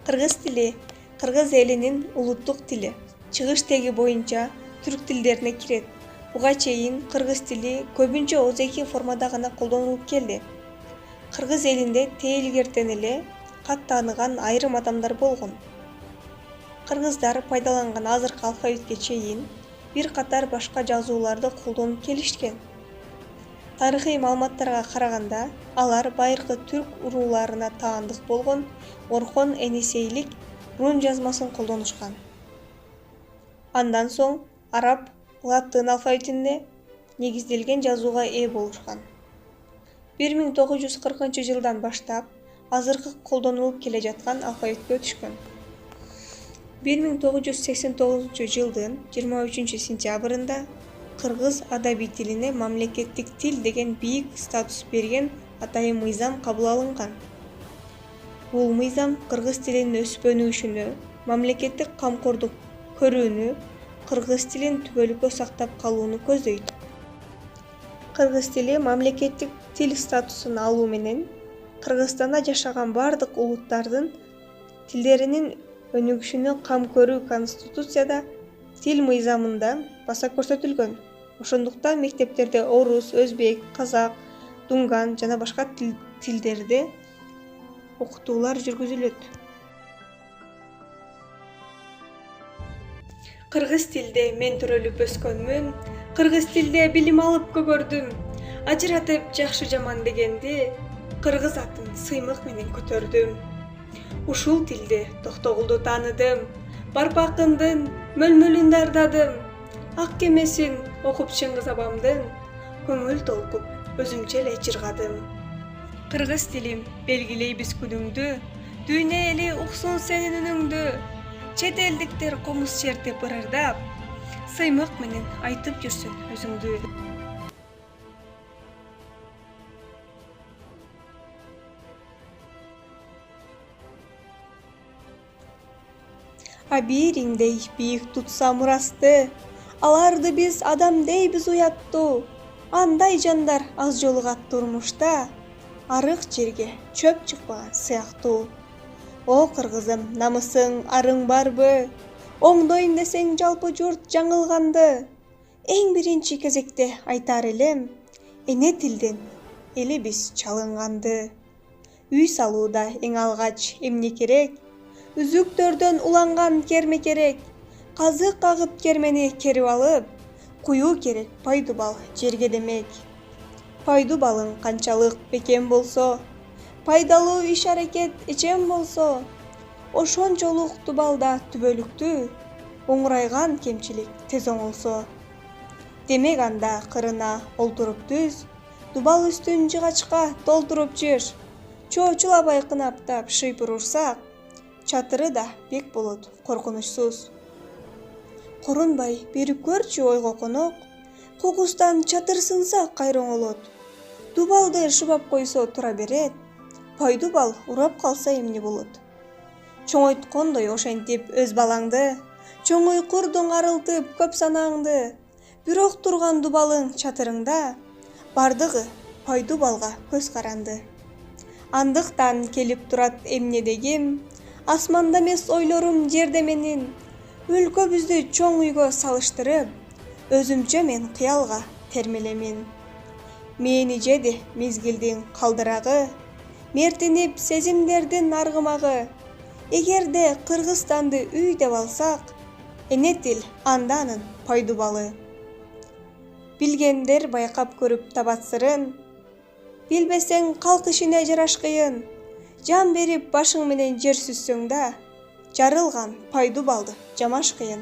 Кыргыз тили кыргыз элинин улуттук тили. Чыгыш теги боюнча түрк тилдерине кирет. Буга чейин кыргыз тили көбүнчө оозеки формада гана колдонулуп келди. Кыргыз элинде тээ эле кат тааныган айрым адамдар болгон. Кыргыздар пайдаланган азыркы алфавитке чейин бир катар башка жазууларды колдонуп келишкен. Тарыхый маалыматтарга караганда, алар байыркы түрк урууларына таандык болгон Орхон Енисейлик рун жазмасын колдонушкан. Андан соң араб, латын алфавитине негизделген жазууга ээ болушкан. 1940-жылдан баштап азыркы колдонулуп келе жаткан алфавитке өтүшкөн. 1989-жылдын 23-сентябрында кыргыз адабий тилине мамлекеттик тил деген бийик статус берген атайын мыйзам кабыл алынган. Бул мыйзам кыргыз тилинин өспө-өнүгүшүнө, мамлекеттик камкордук көрүүнү, кыргыз тилин түбөлүккө сактап калууну көздөйт. Кыргыз тили мамлекеттик тил статусун алуу менен Кыргызстанда жашаган бардык улуттардын тилдеринин өнүгүшүнө кам көрүү Конституцияда тил мыйзамында баса көрсөтүлгөн. Ошондуктан мектептерде орус, өзбек, казак, дунган жана башка тилдерде окутуулар жүргүзүлөт. Кыргыз тилде мен төрөлүп өскөнмүн, кыргыз тилде билим алып көгөрдүм. Ажыратып жакшы жаман дегенди кыргыз атын сыймык менен көтөрдүм. Ушул тилде токтогулду тааныдым, барпакындын мөлмөлүн дардадым. Ак кемесин окуп Чыңгыз абамдын, көңүл толкуп өзүмчө эле жыргадым. Кыргыз тилим белгилейбиз күнүңдү, дүйнө эли уксун сенин үнүңдү. Чет элдиктер комуз чертип ырырдап, сыймык менен айтып жүрсүн өзүңдү. Абийириңдей бийик тутса мурасты, аларды биз адам дейбиз уяттуу. Андай жандар аз жолугат турмушта, арык жерге чөп чыкпаган сыяктуу. О кыргызым, намысың, арың барбы? Оңдойм десең жалпы журт жаңылганды. Эң биринчи кезекте айтар элем, эне тилден элибиз чалынганды. Үй салууда эң алгач эмне керек? Үзүктөрдөн уланган керме керек. Казык кагып кермени керип алып, куюу керек пайдубал жерге демек. Пайдубалың канчалык бекем болсо, пайдалуу иш-аракет эчем болсо, ошончолук дубалда түбөлүктүү, оңурайган кемчилик тез оңолсо. Демек анда кырына олтуруп түз, дубал үстүн жыгачка толтуруп жыр. Чоочулабай кынаптап шыйпыр урсак, чатыры да бек болот коркунучсуз. Корунбай берип көрчү ойго конок, кокустан чатыр сынса кайра оңолот. Дубалды шыбап койсо тура берет, пайдубал урап калса эмне болот? Чоңойткондой ошентип өз балаңды, чоңой курдуң арылтып көп санааңды. Бирок турган дубалың чатырыңда, бардыгы пайдубалга көз каранды. Андыктан келип турат эмне дегим, асманда эмес ойлорум жерде менин. Өлкөбүздү чоң үйгө салыштырып, өзүмчө мен кыялга термелемин. Мени жеди мезгилдин калдырагы, мертинип сезимдердин аргымагы. Эгерде Кыргызстанды үй деп алсак, эне тил анда анын пайдубалы. Билгендер байкап көрүп табат сырын, билбесең калк ишине жараш кыйын. Жан берип башың менен жер сүзсөң да, жарылган пайдубалды жамаш кыйын.